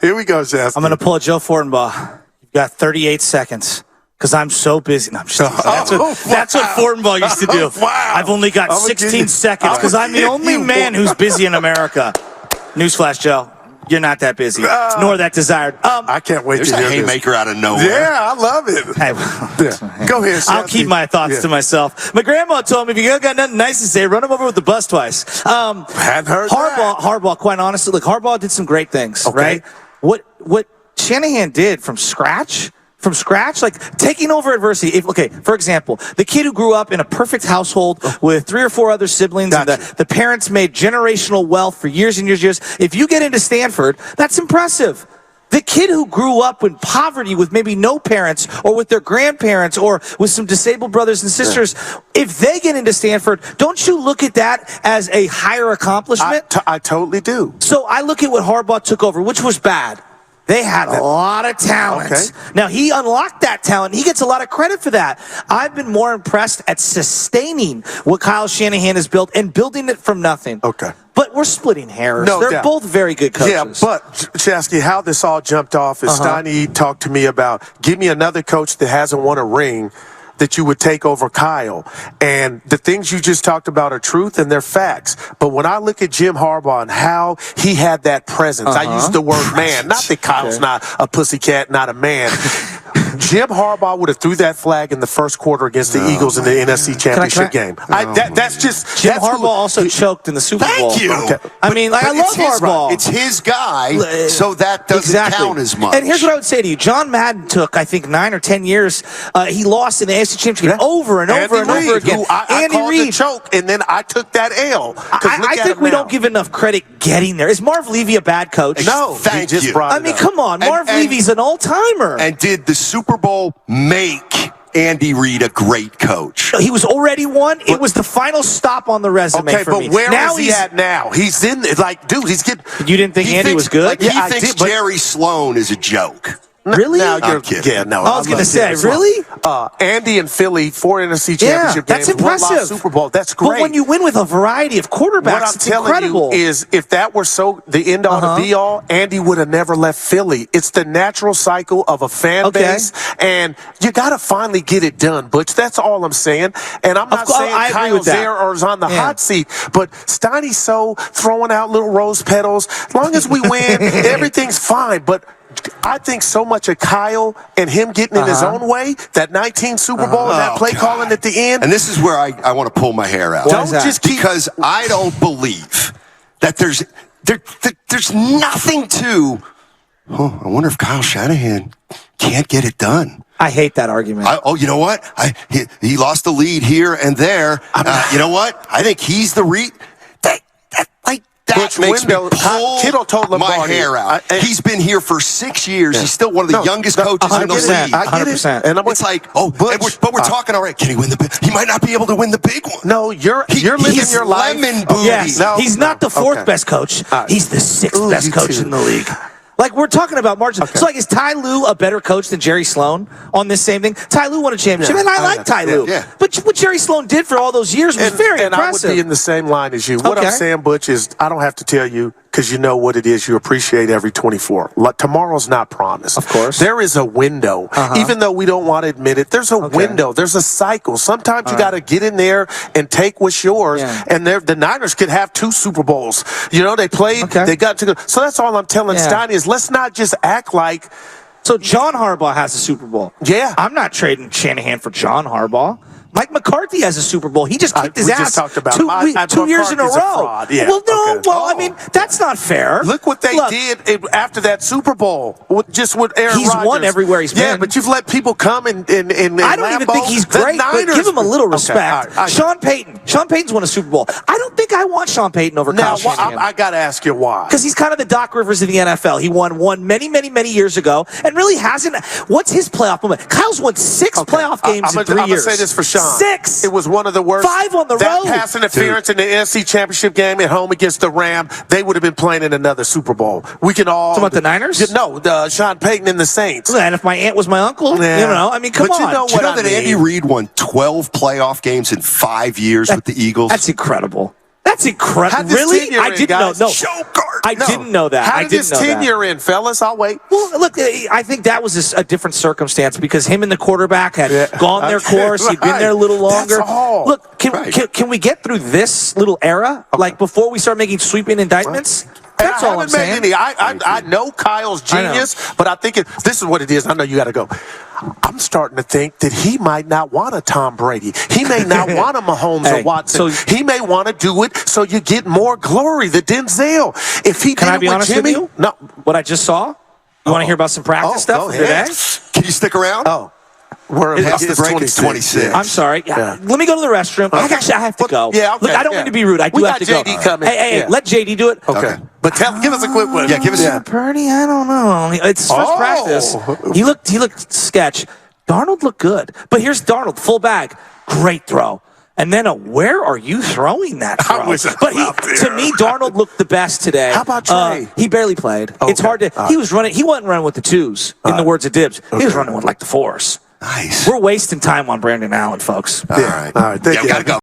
Here we go, Shasky. I'm going to pull a Joe Fortenbaugh. You've got 38 seconds. Because I'm so busy. No, I'm just that's what Fortenbaugh used to do. Wow. I've only got 16 seconds because I'm the only man who's busy in America. Newsflash, Joe. You're not that busy, nor that desired. I can't wait There's to hear a haymaker this. out of nowhere. Yeah, I love it. Hey, Go ahead, Shasky. I'll keep my thoughts to myself. My grandma told me, if you got nothing nice to say, run him over with the bus twice. Hadn't heard that. Harbaugh, quite honestly, look, Harbaugh did some great things, right? What Shanahan did from scratch, like taking over adversity. For example, the kid who grew up in a perfect household with 3 or 4 other siblings, and the parents made generational wealth for years and years. If you get into Stanford, that's impressive. The kid who grew up in poverty with maybe no parents or with their grandparents or with some disabled brothers and sisters, if they get into Stanford, don't you look at that as a higher accomplishment? I totally do. So I look at what Harbaugh took over, which was bad. They had a lot of talent. Okay. Now, he unlocked that talent. He gets a lot of credit for that. I've been more impressed at sustaining what Kyle Shanahan has built and building it from nothing. Okay. But we're splitting hairs. No They're doubt. both very good coaches. Yeah, but, Shasky, how this all jumped off is Steiny talked to me about, give me another coach that hasn't won a ring that you would take over Kyle. And the things you just talked about are truth and they're facts. But when I look at Jim Harbaugh and how he had that presence, I use the word man, not that Kyle's not a pussycat, not a man. Jim Harbaugh would have threw that flag in the first quarter against the Eagles in the NFC Championship game. That's just Jim Harbaugh also choked in the Super Bowl. Thank you. Okay. I mean, I love Harbaugh. It's his guy, so that doesn't count as much. And here's what I would say to you. John Madden took, I think, 9 or 10 years. He lost in the AFC Championship game over and over and over again. I called the choke, and then I took that L. I think we don't give enough credit getting there. Is Marv Levy a bad coach? No. Thank you. I mean, come on. Marv Levy's an all-timer. And did the Super Bowl make Andy Reid a great coach? He was already one. It was the final stop on the resume for me. Okay, but where is he at now? He's in, like, dude, he's getting... You didn't think Andy was good? Like, he thinks Jerry Sloan is a joke. Really? Now I'm kidding. Yeah, no. I was going to say, really? Andy and Philly, 4 NFC championship that's games, impressive. 1 lost Super Bowl. That's great. But when you win with a variety of quarterbacks, what I'm it's telling incredible. you is, if that were so the end all to be all, Andy would have never left Philly. It's the natural cycle of a fan base, and you got to finally get it done, Butch. That's all I'm saying. And I'm not saying Kyle's there or is on the hot seat, but Steiny's so throwing out little rose petals. As long as we win, everything's fine. But I think so much of Kyle and him getting in his own way, that 19 Super Bowl and that play calling at the end. And this is where I want to pull my hair out. Don't just keep... Because I don't believe that there's nothing to, I wonder if Kyle Shanahan can't get it done. I hate that argument. You know what? He lost the lead here and there. You know what? I think he's the That makes me pull my hair out. He's been here for 6 years. He's still one of the youngest coaches in the league. I get it. And it's like, but we're talking, all right, can he win the big? He might not be able to win the big one. No, you're living your life. Lemon booty. Yes, he's not the 4th best coach. He's the 6th best coach in the league. Like, we're talking about margins. So, like, is Ty Lue a better coach than Jerry Sloan on this same thing? Ty Lue won a championship, and I like Ty Lue. But what Jerry Sloan did for all those years was very impressive. And I would be in the same line as you. What I'm saying, Butch, is I don't have to tell you, because you know what it is. You appreciate every 24. Tomorrow's not promised. Of course. There is a window. Even though we don't want to admit it, there's a window. There's a cycle. Sometimes you got to get in there and take what's yours. And the Niners could have 2 Super Bowls. You know, they played. They got to go. So that's all I'm telling Steiny is let's not just act like. So John Harbaugh has a Super Bowl. Yeah. I'm not trading Shanahan for John Harbaugh. Mike McCarthy has a Super Bowl. He just kicked his ass just about 2 years in a row. Well, I mean, that's not fair. Look what they did after that Super Bowl. With Aaron Rodgers. He's won everywhere he's been. Yeah, but you've let people come and I don't even think he's great, but give him a little respect. Sean Payton. Sean Payton's won a Super Bowl. I don't think I want Sean Payton over Kyle Shanahan. I got to ask you why. Because he's kind of the Doc Rivers of the NFL. He won one many years ago and really hasn't. What's his playoff moment? Kyle's won 6 playoff games in 3 years. I'm going to say this for Sean. 6. It was one of the worst. 5 on the road. That pass interference in the NFC Championship game at home against the Rams, they would have been playing in another Super Bowl. We can all. Talking about the Niners? No, Sean Payton and the Saints. And if my aunt was my uncle, you know, I mean, come on. You know what? That Andy Reid won 12 playoff games in 5 years with the Eagles? That's incredible. That's incredible. Really? I didn't know. No. Show Gardner. I didn't know that. How I did didn't his know that. tenure end, fellas? I'll wait. Well, look, I think that was a different circumstance because him and the quarterback had gone their course. He'd been there a little longer. That's all. Look, can we get through this little era, like before we start making sweeping indictments? That's all I'm saying. I know Kyle's genius, but I think this is what it is. I know you got to go. I'm starting to think that he might not want a Tom Brady. He may not want a Mahomes or Watson. So, he may want to do it so you get more glory than Denzel. If he can did I be it with honest Jimmy, with you? No. What I just saw? You want to hear about some practice stuff from today? Can you stick around? It's the break. It's 26. I'm sorry. Yeah. Let me go to the restroom. Okay. Actually, I have to go. Yeah, okay. Look, I don't mean to be rude. I do have to go. JD coming. Hey, let JD do it. Okay. But give us a quick one. Yeah, give us Purdy, I don't know. It's first practice. He looked sketch. Darnold looked good. But here's Darnold, full bag. Great throw. And then where are you throwing that throw? To me, Darnold looked the best today. How about Trey? He barely played. Okay. It's hard to. He wasn't running with the twos, in the words of Dibs. He was running with like the fours. Nice. We're wasting time on Brandon Allen, folks. All right. Thank you. Gotta go.